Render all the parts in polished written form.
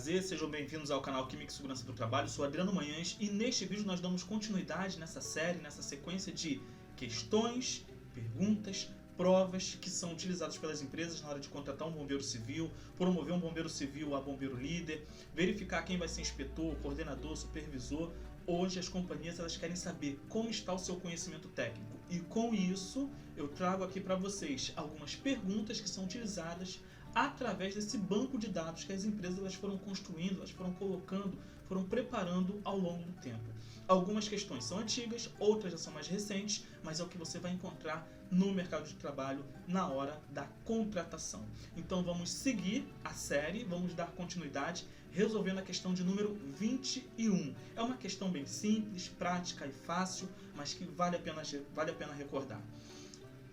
prazer, sejam bem-vindos ao canal Química e Segurança do Trabalho. Sou Adriano Manhães e neste vídeo nós damos continuidade nessa série, nessa sequência de questões, perguntas, provas que são utilizadas pelas empresas na hora de contratar um bombeiro civil, promover um bombeiro civil a bombeiro líder, verificar quem vai ser inspetor, coordenador, supervisor. Hoje as companhias elas querem saber como está o seu conhecimento técnico e com isso eu trago aqui para vocês algumas perguntas que são utilizadas através desse banco de dados que as empresas elas foram construindo, elas foram colocando, foram preparando ao longo do tempo. Algumas questões são antigas, outras já são mais recentes, mas é o que você vai encontrar no mercado de trabalho na hora da contratação. Então vamos seguir a série, vamos dar continuidade, resolvendo a questão de número 21. É uma questão bem simples, prática e fácil, mas que vale a pena recordar.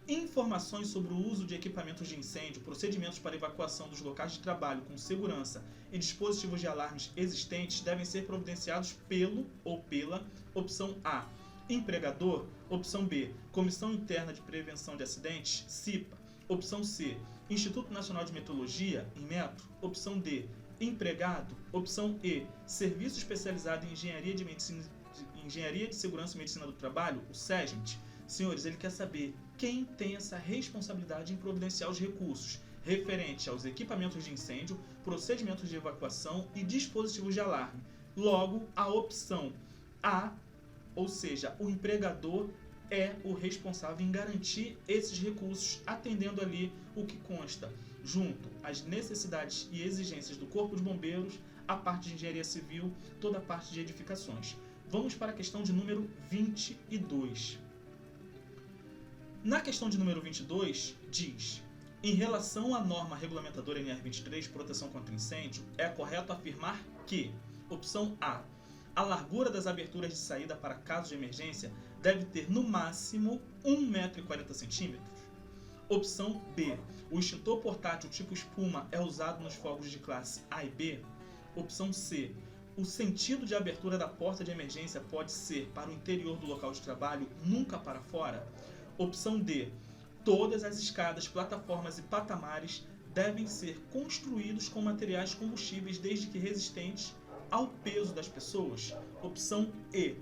Informações sobre o uso de equipamentos de incêndio, procedimentos para evacuação dos locais de trabalho com segurança e dispositivos de alarmes existentes devem ser providenciados pelo ou pela opção A, empregador, opção B, Comissão Interna de Prevenção de Acidentes, CIPA, opção C, Instituto Nacional de Meteorologia, Inmetro, opção D, empregado, opção E, Serviço Especializado em Engenharia de Segurança e Medicina do Trabalho, o SESMIT. Senhores, ele quer saber quem tem essa responsabilidade em providenciar os recursos referente aos equipamentos de incêndio, procedimentos de evacuação e dispositivos de alarme. Logo, a opção A, ou seja, o empregador é o responsável em garantir esses recursos, atendendo ali o que consta junto às necessidades e exigências do Corpo de Bombeiros, a parte de engenharia civil, toda a parte de edificações. Vamos para a questão de número 22. Na questão de número 22, diz: em relação à norma regulamentadora NR23, proteção contra incêndio, é correto afirmar que, opção A, a largura das aberturas de saída para casos de emergência deve ter no máximo 1,40 m. Opção B, o extintor portátil tipo espuma é usado nos fogos de classe A e B. Opção C, o sentido de abertura da porta de emergência pode ser para o interior do local de trabalho, nunca para fora. Opção D, todas as escadas, plataformas e patamares devem ser construídos com materiais combustíveis desde que resistentes ao peso das pessoas. Opção E,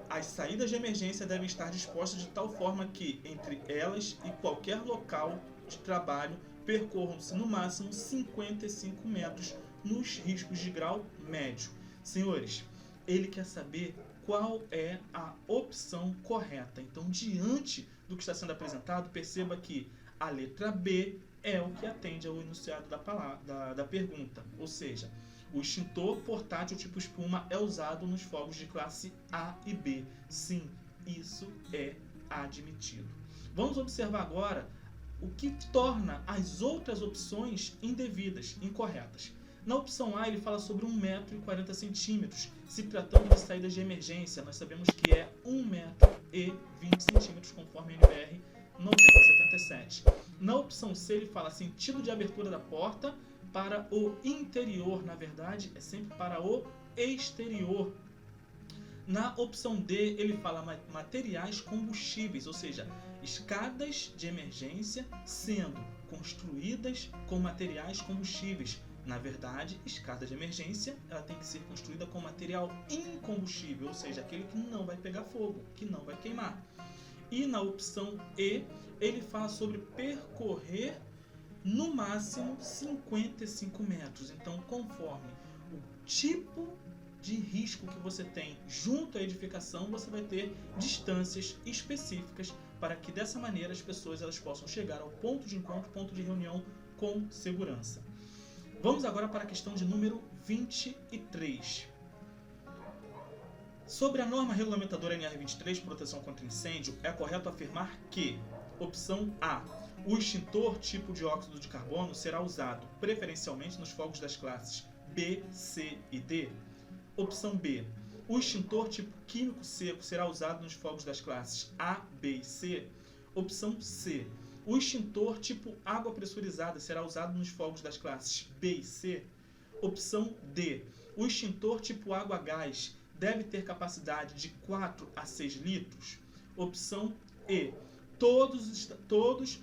as saídas de emergência devem estar dispostas de tal forma que, entre elas e qualquer local de trabalho, percorram-se no máximo 55 metros nos riscos de grau médio. Senhores, ele quer saber qual é a opção correta. Então, diante do que está sendo apresentado, perceba que a letra B é o que atende ao enunciado da pergunta. Ou seja, o extintor portátil tipo espuma é usado nos fogos de classe A e B. Sim, isso é admitido. Vamos observar agora o que torna as outras opções indevidas, incorretas. Na opção A, ele fala sobre 1,40 m, se tratando de saídas de emergência. Nós sabemos que é 1,20 m, conforme a NBR 9077. Na opção C, ele fala sentido de abertura da porta para o interior. Na verdade, é sempre para o exterior. Na opção D, ele fala materiais combustíveis, ou seja, escadas de emergência sendo construídas com materiais combustíveis. Na verdade, escada de emergência ela tem que ser construída com material incombustível, ou seja, aquele que não vai pegar fogo, que não vai queimar. E na opção E, ele fala sobre percorrer no máximo 55 metros. Então, conforme o tipo de risco que você tem junto à edificação, você vai ter distâncias específicas para que dessa maneira as pessoas elas possam chegar ao ponto de encontro, ponto de reunião com segurança. Vamos agora para a questão de número 23. Sobre a norma regulamentadora NR23, proteção contra incêndio, é correto afirmar que, opção A, o extintor tipo dióxido de carbono será usado preferencialmente nos fogos das classes B, C e D. Opção B, o extintor tipo químico seco será usado nos fogos das classes A, B e C. Opção C, o extintor tipo água pressurizada será usado nos fogos das classes B e C. Opção D, o extintor tipo água a gás deve ter capacidade de 4 a 6 litros. Opção E, todos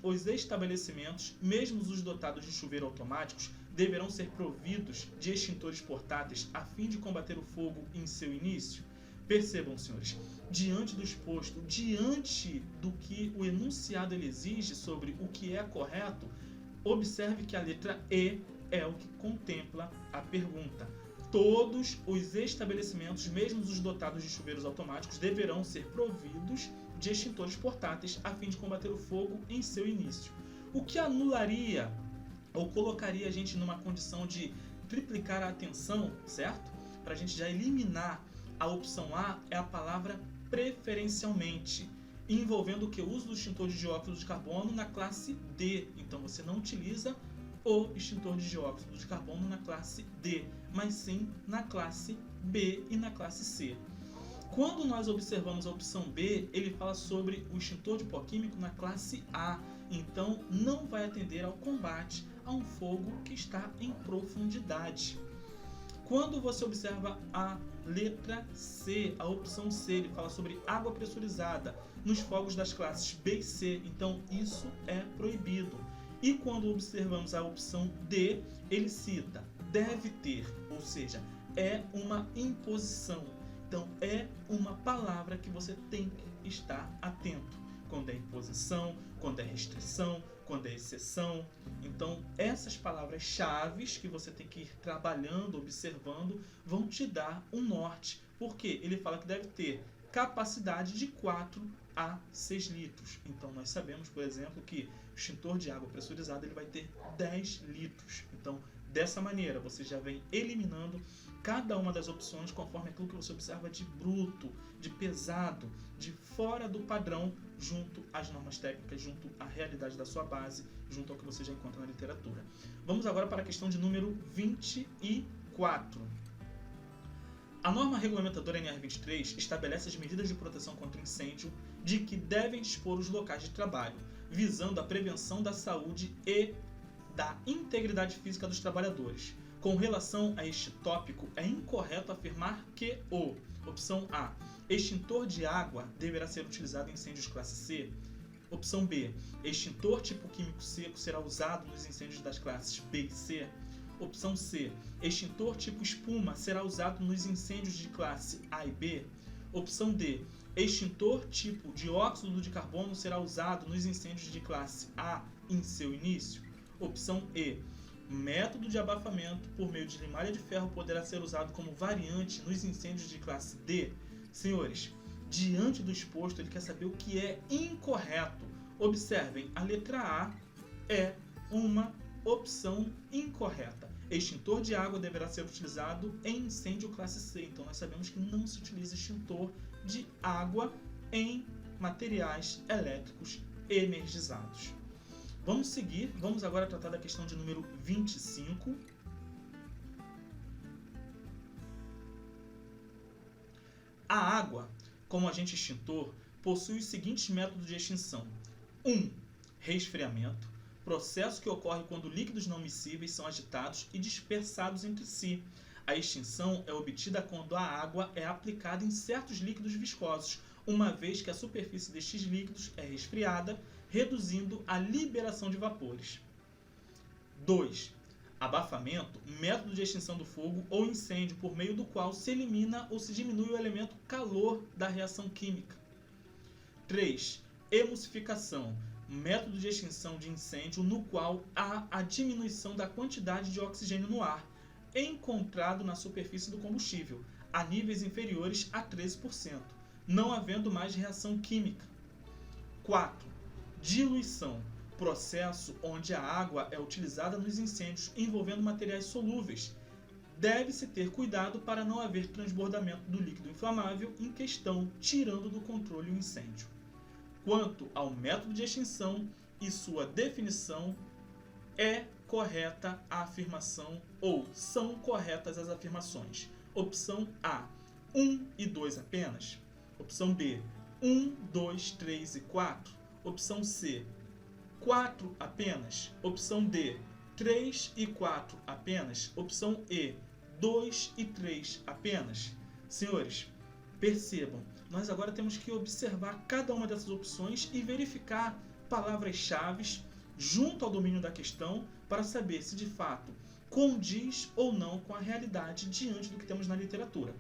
os estabelecimentos, mesmo os dotados de chuveiro automáticos, deverão ser providos de extintores portáteis a fim de combater o fogo em seu início? Percebam, senhores, diante do exposto, diante do que o enunciado ele exige sobre o que é correto, observe que a letra E é o que contempla a pergunta. Todos os estabelecimentos, mesmo os dotados de chuveiros automáticos, deverão ser providos de extintores portáteis a fim de combater o fogo em seu início. O que anularia ou colocaria a gente numa condição de triplicar a atenção, certo? Para a gente já eliminar a opção A é a palavra preferencialmente, envolvendo o que? O uso do extintor de dióxido de carbono na classe D. Então você não utiliza o extintor de dióxido de carbono na classe D, mas sim na classe B e na classe C. Quando nós observamos a opção B, ele fala sobre o extintor de pó químico na classe A, então não vai atender ao combate a um fogo que está em profundidade. Quando você observa a letra C, a opção C, ele fala sobre água pressurizada nos fogos das classes B e C, então isso é proibido. E quando observamos a opção D, ele cita deve ter, ou seja, é uma imposição. Então é uma palavra que você tem que estar atento. Quando é imposição, quando é restrição, quando é exceção. Então essas palavras-chave que você tem que ir trabalhando, observando, vão te dar um norte. Porque ele fala que deve ter capacidade de 4 a 6 litros. Então nós sabemos, por exemplo, que o extintor de água pressurizada ele vai ter 10 litros. Então dessa maneira você já vem eliminando cada uma das opções conforme aquilo que você observa de bruto, de pesado, de fora do padrão, junto às normas técnicas, junto à realidade da sua base, junto ao que você já encontra na literatura. Vamos agora para a questão de número 24. A norma regulamentadora NR23 estabelece as medidas de proteção contra incêndio de que devem dispor os locais de trabalho, visando a prevenção da saúde e da integridade física dos trabalhadores. Com relação a este tópico, é incorreto afirmar que o opção A, extintor de água deverá ser utilizado em incêndios classe C. Opção B, extintor tipo químico seco será usado nos incêndios das classes B e C. Opção C, extintor tipo espuma será usado nos incêndios de classe A e B. Opção D, extintor tipo dióxido de carbono será usado nos incêndios de classe A em seu início. Opção E, método de abafamento por meio de limalha de ferro poderá ser usado como variante nos incêndios de classe D. Senhores, diante do exposto, ele quer saber o que é incorreto. Observem, a letra A é uma opção incorreta. Extintor de água deverá ser utilizado em incêndio classe C. Então nós sabemos que não se utiliza extintor de água em materiais elétricos energizados. Vamos seguir, vamos agora tratar da questão de número 25. A água, como agente extintor, possui os seguintes métodos de extinção. 1. Resfriamento, processo que ocorre quando líquidos não miscíveis são agitados e dispersados entre si. A extinção é obtida quando a água é aplicada em certos líquidos viscosos, uma vez que a superfície destes líquidos é resfriada, reduzindo a liberação de vapores. 2. Abafamento, método de extinção do fogo ou incêndio por meio do qual se elimina ou se diminui o elemento calor da reação química. 3. Emulsificação, método de extinção de incêndio no qual há a diminuição da quantidade de oxigênio no ar encontrado na superfície do combustível, a níveis inferiores a 13%, não havendo mais reação química. 4. Diluição, processo onde a água é utilizada nos incêndios envolvendo materiais solúveis. Deve-se ter cuidado para não haver transbordamento do líquido inflamável em questão, tirando do controle o incêndio. Quanto ao método de extinção e sua definição, é correta a afirmação ou são corretas as afirmações. Opção A, 1 e 2 apenas. Opção B, 1, 2, 3 e 4. Opção C, 4 apenas. Opção D, 3 e 4 apenas. Opção E, 2 e 3 apenas. Senhores, percebam, nós agora temos que observar cada uma dessas opções e verificar palavras-chave junto ao domínio da questão para saber se de fato condiz ou não com a realidade diante do que temos na literatura.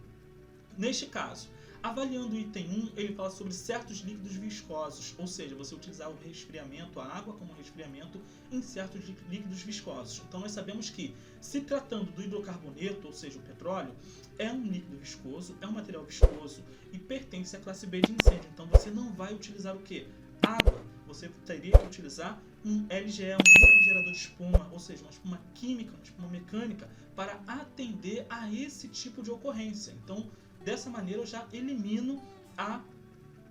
Neste caso, avaliando o item 1, ele fala sobre certos líquidos viscosos, ou seja, você utilizar o resfriamento, a água como resfriamento em certos líquidos viscosos. Então nós sabemos que, se tratando do hidrocarboneto, ou seja, o petróleo, é um líquido viscoso, é um material viscoso e pertence à classe B de incêndio. Então você não vai utilizar o quê? Água. Você teria que utilizar um LGE, um líquido gerador de espuma, ou seja, uma espuma química, uma espuma mecânica, para atender a esse tipo de ocorrência. Então, dessa maneira eu já elimino a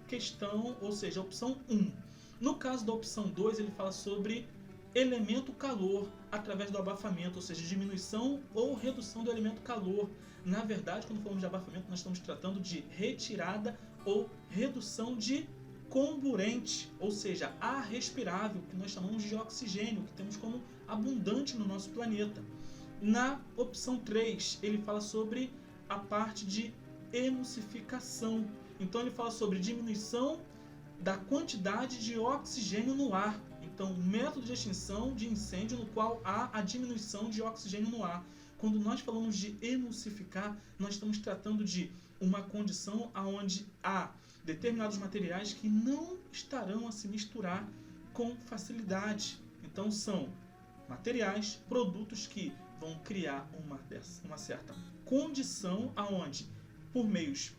questão, ou seja, a opção 1. No caso da opção 2, ele fala sobre elemento calor através do abafamento, ou seja, diminuição ou redução do elemento calor. Na verdade, quando falamos de abafamento, nós estamos tratando de retirada ou redução de comburente, ou seja, ar respirável, que nós chamamos de oxigênio, que temos como abundante no nosso planeta. Na opção 3, ele fala sobre a parte de emulsificação. Então ele fala sobre diminuição da quantidade de oxigênio no ar. Então, método de extinção de incêndio no qual há a diminuição de oxigênio no ar. Quando nós falamos de emulsificar, nós estamos tratando de uma condição onde há determinados materiais que não estarão a se misturar com facilidade. Então são materiais, produtos que vão criar uma certa condição aonde, por meios,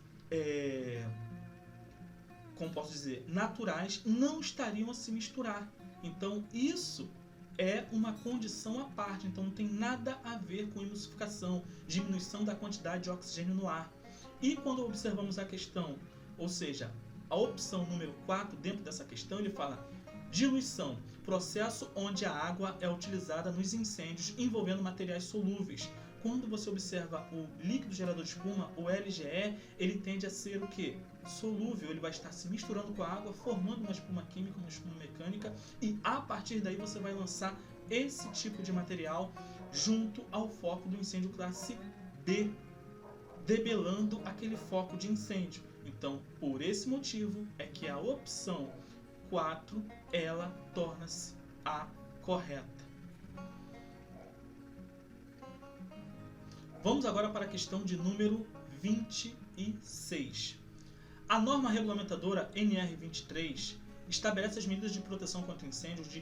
como posso dizer, naturais, não estariam a se misturar. Então isso é uma condição à parte, então não tem nada a ver com emulsificação, diminuição da quantidade de oxigênio no ar. E quando observamos a questão, ou seja, a opção número 4 dentro dessa questão, ele fala diluição, processo onde a água é utilizada nos incêndios envolvendo materiais solúveis. Quando você observa o líquido gerador de espuma, o LGE, ele tende a ser o quê? Solúvel, ele vai estar se misturando com a água, formando uma espuma química, uma espuma mecânica, e a partir daí você vai lançar esse tipo de material junto ao foco do incêndio classe D, debelando aquele foco de incêndio. Então, por esse motivo é que a opção 4, ela torna-se a correta. Vamos agora para a questão de número 26. A norma regulamentadora NR23 estabelece as medidas de proteção contra incêndios de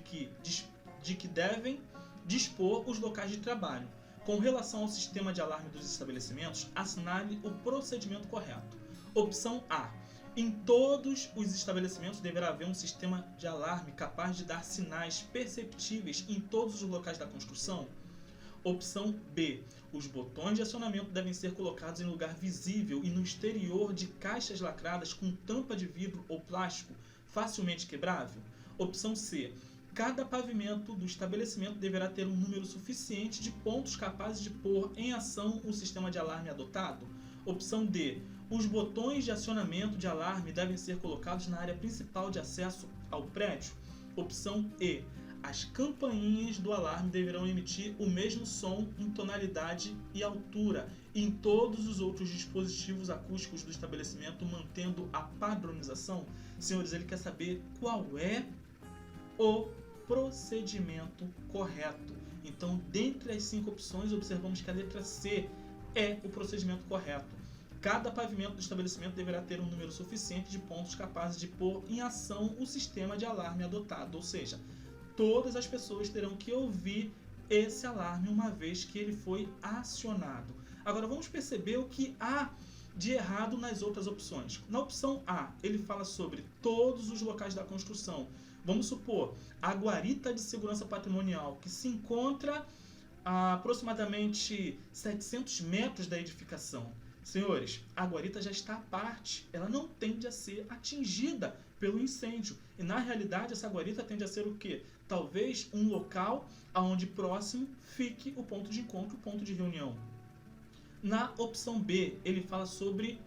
que devem dispor os locais de trabalho. Com relação ao sistema de alarme dos estabelecimentos, assinale o procedimento correto. Opção A. Em todos os estabelecimentos deverá haver um sistema de alarme capaz de dar sinais perceptíveis em todos os locais da construção. Opção B. Os botões de acionamento devem ser colocados em lugar visível e no exterior de caixas lacradas com tampa de vidro ou plástico facilmente quebrável. Opção C. Cada pavimento do estabelecimento deverá ter um número suficiente de pontos capazes de pôr em ação o sistema de alarme adotado. Opção D. Os botões de acionamento de alarme devem ser colocados na área principal de acesso ao prédio. Opção E. As campainhas do alarme deverão emitir o mesmo som em tonalidade e altura e em todos os outros dispositivos acústicos do estabelecimento, mantendo a padronização. Senhores, ele quer saber qual é o procedimento correto. Então, dentre as 5 opções, observamos que a letra C é o procedimento correto. Cada pavimento do estabelecimento deverá ter um número suficiente de pontos capazes de pôr em ação o sistema de alarme adotado, ou seja, todas as pessoas terão que ouvir esse alarme uma vez que ele foi acionado. Agora vamos perceber o que há de errado nas outras opções. Na opção A, ele fala sobre todos os locais da construção. Vamos supor, a guarita de segurança patrimonial, que se encontra a aproximadamente 700 metros da edificação. Senhores, a guarita já está à parte, ela não tende a ser atingida pelo incêndio. E na realidade essa guarita tende a ser o quê? Talvez um local onde próximo fique o ponto de encontro, o ponto de reunião. Na opção B, ele fala sobre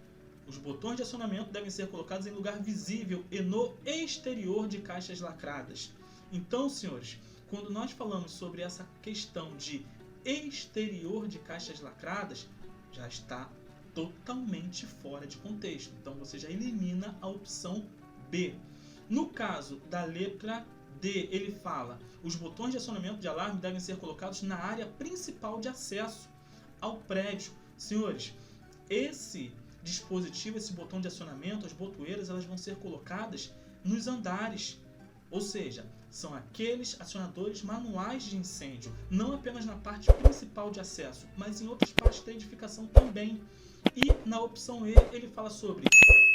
os botões de acionamento devem ser colocados em lugar visível e no exterior de caixas lacradas. Então, senhores, quando nós falamos sobre essa questão de exterior de caixas lacradas, já está totalmente fora de contexto. Então você já elimina a opção B. No caso da letra D, ele fala: os botões de acionamento de alarme devem ser colocados na área principal de acesso ao prédio. Senhores, esse dispositivo, esse botão de acionamento, as botoeiras, elas vão ser colocadas nos andares. Ou seja, são aqueles acionadores manuais de incêndio, não apenas na parte principal de acesso, mas em outras partes da edificação também. E na opção E, ele fala sobre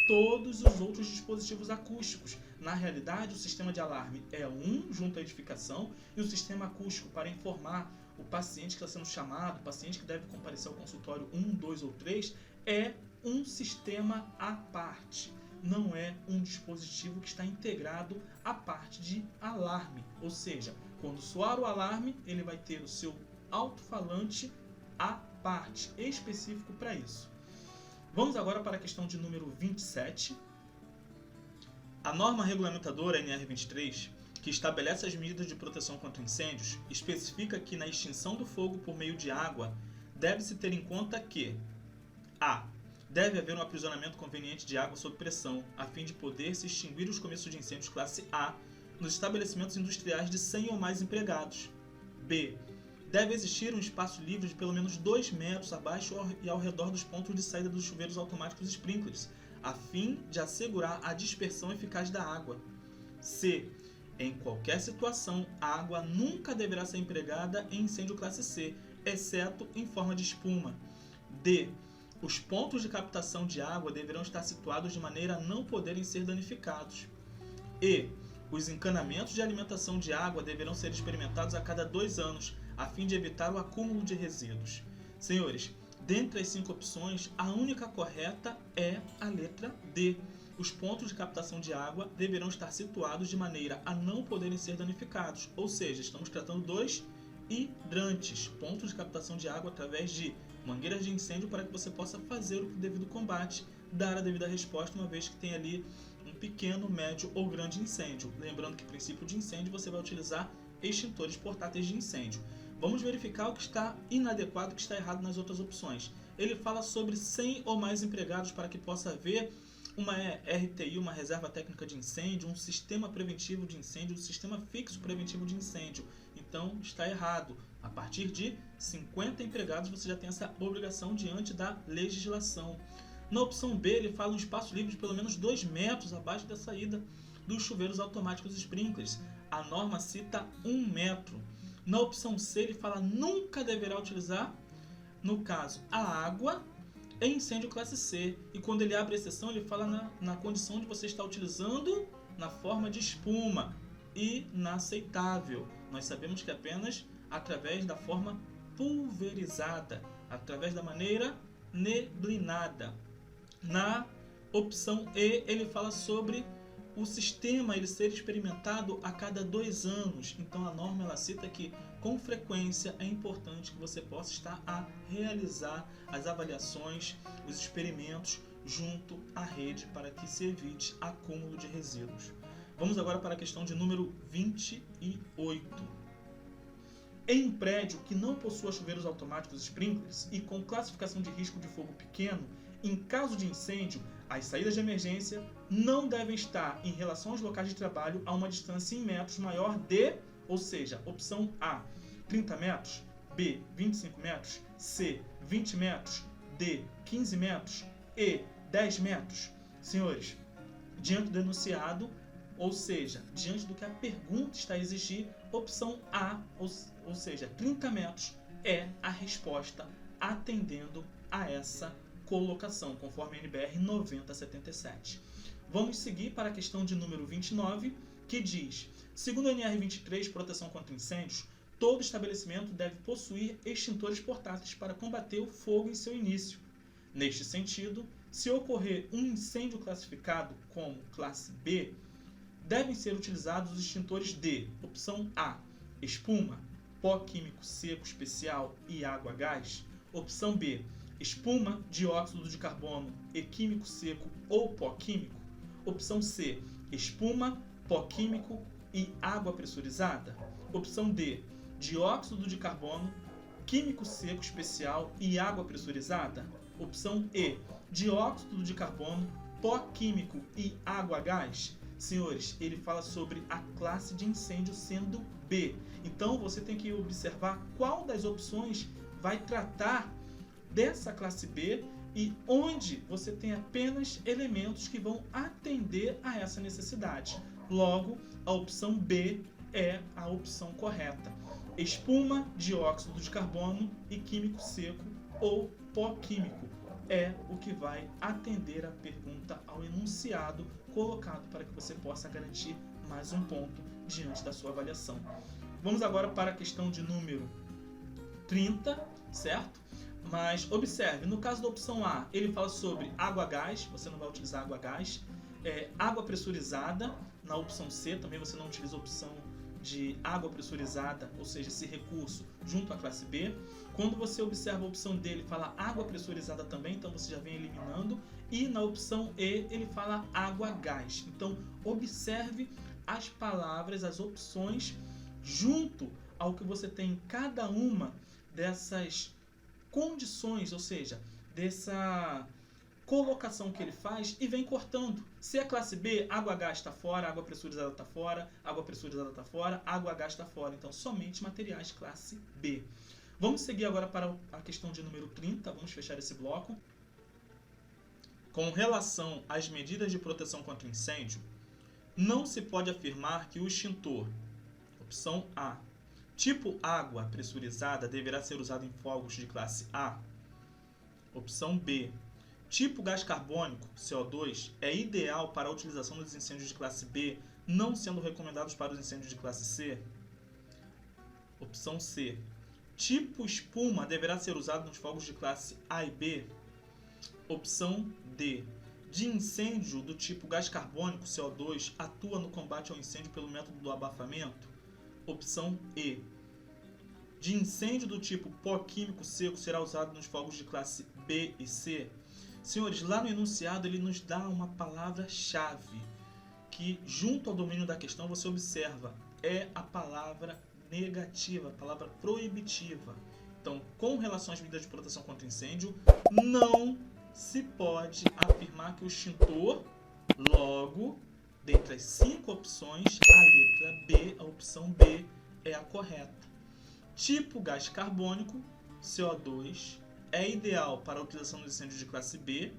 todos os outros dispositivos acústicos. Na realidade, o sistema de alarme é um junto à edificação e o sistema acústico para informar o paciente que está sendo chamado, o paciente que deve comparecer ao consultório 1, 2 ou 3, é um sistema à parte. Não é um dispositivo que está integrado à parte de alarme. Ou seja, quando soar o alarme, ele vai ter o seu alto-falante à parte, específico para isso. Vamos agora para a questão de número 27. A norma regulamentadora NR23, que estabelece as medidas de proteção contra incêndios, especifica que na extinção do fogo por meio de água, deve-se ter em conta que a. Deve haver um aprisionamento conveniente de água sob pressão, a fim de poder se extinguir os começos de incêndios classe A nos estabelecimentos industriais de 100 ou mais empregados. B. Deve existir um espaço livre de pelo menos 2 metros abaixo e ao redor dos pontos de saída dos chuveiros automáticos sprinklers, a fim de assegurar a dispersão eficaz da água. C. Em qualquer situação, a água nunca deverá ser empregada em incêndio classe C, exceto em forma de espuma. D. Os pontos de captação de água deverão estar situados de maneira a não poderem ser danificados. E. Os encanamentos de alimentação de água deverão ser experimentados a cada 2 anos, a fim de evitar o acúmulo de resíduos. Senhores, dentre as 5 opções, a única correta é a letra D. Os pontos de captação de água deverão estar situados de maneira a não poderem ser danificados, ou seja, estamos tratando dos hidrantes, pontos de captação de água através de mangueiras de incêndio para que você possa fazer o devido combate, dar a devida resposta, uma vez que tem ali um pequeno, médio ou grande incêndio. Lembrando que, em princípio de incêndio, você vai utilizar extintores portáteis de incêndio. Vamos verificar o que está inadequado, o que está errado nas outras opções. Ele fala sobre 100 ou mais empregados para que possa haver uma RTI, uma reserva técnica de incêndio, um sistema preventivo de incêndio, um sistema fixo preventivo de incêndio. Então, está errado. A partir de 50 empregados, você já tem essa obrigação diante da legislação. Na opção B, ele fala um espaço livre de pelo menos 2 metros abaixo da saída dos chuveiros automáticos sprinklers. A norma cita 1 metro. Na opção C, ele fala nunca deverá utilizar, no caso, a água em incêndio classe C. E quando ele abre a exceção, ele fala na condição de você estar utilizando na forma de espuma. Inaceitável. Nós sabemos que apenas através da forma pulverizada, através da maneira neblinada. Na opção E, ele fala sobre o sistema ele ser experimentado a cada 2 anos. Então a norma ela cita que com frequência é importante que você possa estar a realizar as avaliações, os experimentos junto à rede para que se evite acúmulo de resíduos. Vamos agora para a questão de número 28. Em um prédio que não possua chuveiros automáticos sprinklers e com classificação de risco de fogo pequeno, em caso de incêndio, as saídas de emergência não devem estar em relação aos locais de trabalho a uma distância em metros maior de, ou seja, opção A, 30 metros, B, 25 metros, C, 20 metros, D, 15 metros, E, 10 metros. Senhores, diante do enunciado, ou seja, diante do que a pergunta está a exigir, opção A, ou seja, 30 metros, é a resposta atendendo a essa colocação, conforme a NBR 9077. Vamos seguir para a questão de número 29, que diz: segundo a NR23, proteção contra incêndios, todo estabelecimento deve possuir extintores portáteis para combater o fogo em seu início. Neste sentido, se ocorrer um incêndio classificado como classe B, devem ser utilizados os extintores de opção A, espuma, pó químico seco especial e água a gás. Opção B, espuma, dióxido de carbono e químico seco ou pó químico. Opção C, espuma, pó químico e água pressurizada. Opção D, dióxido de carbono, químico seco especial e água pressurizada. Opção E, dióxido de carbono, pó químico e água a gás. Senhores, ele fala sobre a classe de incêndio sendo B. Então você tem que observar qual das opções vai tratar dessa classe B e onde você tem apenas elementos que vão atender a essa necessidade. Logo, a opção B é a opção correta. Espuma, dióxido de carbono e químico seco ou pó químico é o que vai atender a pergunta ao enunciado colocado para que você possa garantir mais um ponto diante da sua avaliação. Vamos agora para a questão de número 30, certo? Mas observe, no caso da opção A, ele fala sobre água-gás, você não vai utilizar água-gás. Água pressurizada, na opção C também você não utiliza a opção de água pressurizada, ou seja, esse recurso junto à classe B. Quando você observa a opção D, ele fala água pressurizada também, então você já vem eliminando. E na opção E, ele fala água-gás. Então, observe as palavras, as opções, junto ao que você tem em cada uma dessas condições, ou seja, dessa colocação que ele faz e vem cortando. Se é classe B, água-gás está fora, água pressurizada está fora, água pressurizada está fora, água-gás está fora. Então, somente materiais classe B. Vamos seguir agora para a questão de número 30, vamos fechar esse bloco. Com relação às medidas de proteção contra incêndio, não se pode afirmar que o extintor, opção A, tipo água pressurizada deverá ser usado em fogos de classe A. Opção B, tipo gás carbônico, CO2, é ideal para a utilização dos incêndios de classe B, não sendo recomendados para os incêndios de classe C. Opção C, tipo espuma deverá ser usado nos fogos de classe A e B. Opção D, de incêndio do tipo gás carbônico, CO2, atua no combate ao incêndio pelo método do abafamento. Opção E, de incêndio do tipo pó químico seco será usado nos fogos de classe B e C. Senhores, lá no enunciado ele nos dá uma palavra-chave que, junto ao domínio da questão, você observa, é a palavra negativa, a palavra proibitiva. Então, com relação às medidas de proteção contra incêndio, não se pode afirmar que o extintor, logo, dentre as 5 opções, a letra B, a opção B, é a correta. Tipo gás carbônico, CO2, é ideal para a utilização dos incêndios de classe B,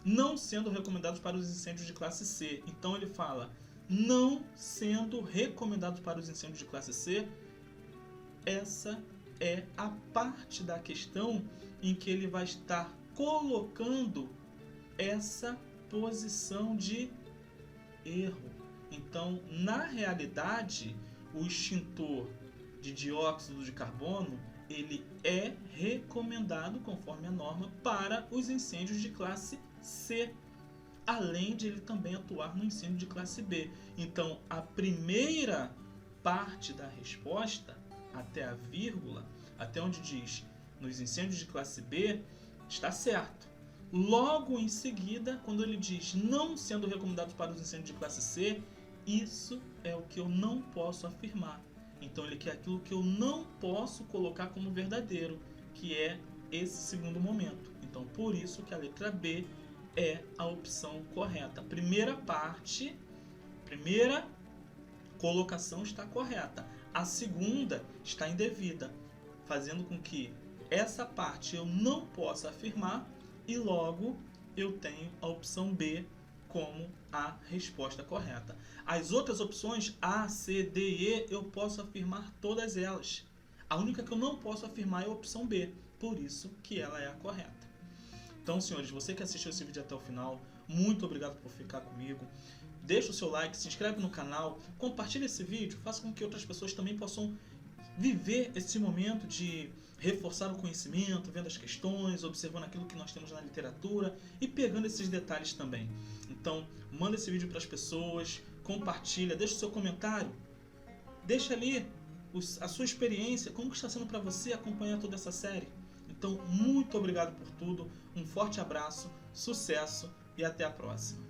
não sendo recomendado para os incêndios de classe C. Então ele fala, não sendo recomendado para os incêndios de classe C, essa é a parte da questão em que ele vai estar colocando essa posição de erro. Então, na realidade, o extintor de dióxido de carbono, ele é recomendado, conforme a norma, para os incêndios de classe C, além de ele também atuar no incêndio de classe B. Então, a primeira parte da resposta, até a vírgula, até onde diz nos incêndios de classe B, está certo. Logo em seguida, quando ele diz não sendo recomendado para os incêndios de classe C, isso é o que eu não posso afirmar. Então ele quer aquilo que eu não posso colocar como verdadeiro, que é esse segundo momento. Então por isso que a letra B é a opção correta. A primeira parte, primeira colocação está correta. A segunda está indevida, fazendo com que essa parte eu não possa afirmar e logo eu tenho a opção B como a resposta correta. As outras opções A, C, D e E eu posso afirmar todas elas. A única que eu não posso afirmar é a opção B, por isso que ela é a correta. Então, senhores, você que assistiu esse vídeo até o final, muito obrigado por ficar comigo. Deixa o seu like, se inscreve no canal, compartilha esse vídeo, faça com que outras pessoas também possam viver esse momento de reforçar o conhecimento, vendo as questões, observando aquilo que nós temos na literatura e pegando esses detalhes também. Então, manda esse vídeo para as pessoas, compartilha, deixa o seu comentário, deixa ali a sua experiência, como que está sendo para você acompanhar toda essa série. Então, muito obrigado por tudo, um forte abraço, sucesso e até a próxima.